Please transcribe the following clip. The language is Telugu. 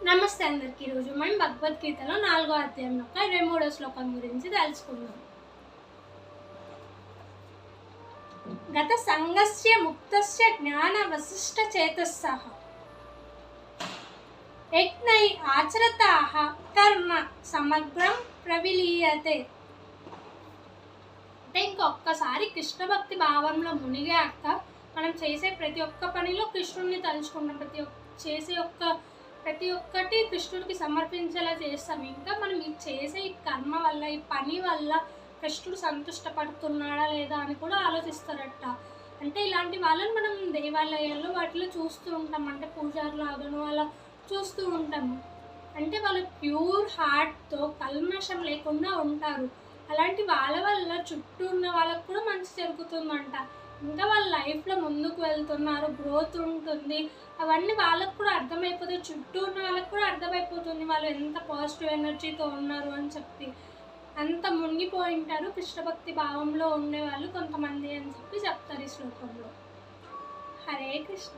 నమస్తే అందరికీ. ఈరోజు మనం భగవద్గీతలో 4వ అధ్యాయం యొక్క 23వ శ్లోకం గురించి తెలుసుకుందాం. గత సంగస్య ముక్తస్య జ్ఞాన వశిష్ట చేతస్సః యజ్ఞై ఆచరతాః కర్మ సమగ్రం ప్రవిలీయతే. అంటే ఇంకొక్కసారి కృష్ణ భక్తి భావంలో మునిగాక మనం చేసే ప్రతి ఒక్క పనిలో కృష్ణుడిని తలుచుకుంటాం. ప్రతి ఒక్కటి కృష్ణుడికి సమర్పించేలా చేస్తాం. ఇంకా మనం ఈ చేసే ఈ కర్మ వల్ల, ఈ పని వల్ల కృష్ణుడు సంతుష్టపడుతున్నాడా లేదా అని కూడా ఆలోచిస్తారట. అంటే ఇలాంటి వాళ్ళని మనం దేవాలయాల్లో వాటిలో చూస్తూ ఉంటాం. అంటే పూజారులాగాను అలా చూస్తూ ఉంటాము. అంటే వాళ్ళు ప్యూర్ హార్ట్తో కల్మషం లేకుండా ఉంటారు. అలాంటి వాళ్ళ వల్ల చుట్టూ ఉన్న వాళ్ళకు కూడా మంచి జరుగుతుందంట. ఇంకా వాళ్ళ లైఫ్లో ముందుకు వెళ్తున్నారు, గ్రోత్ ఉంటుంది. అవన్నీ వాళ్ళకు కూడా అర్థమైపోతుంది, చుట్టూ ఉన్న వాళ్ళకు కూడా అర్థమైపోతుంది వాళ్ళు ఎంత పాజిటివ్ ఎనర్జీతో ఉన్నారు అని చెప్పి. అంత మునిగిపోయి ఉంటారు కృష్ణభక్తి భావంలో ఉండేవాళ్ళు కొంతమంది అని చెప్పి చెప్తారు ఈ శ్లోకంలో. హరే కృష్ణ.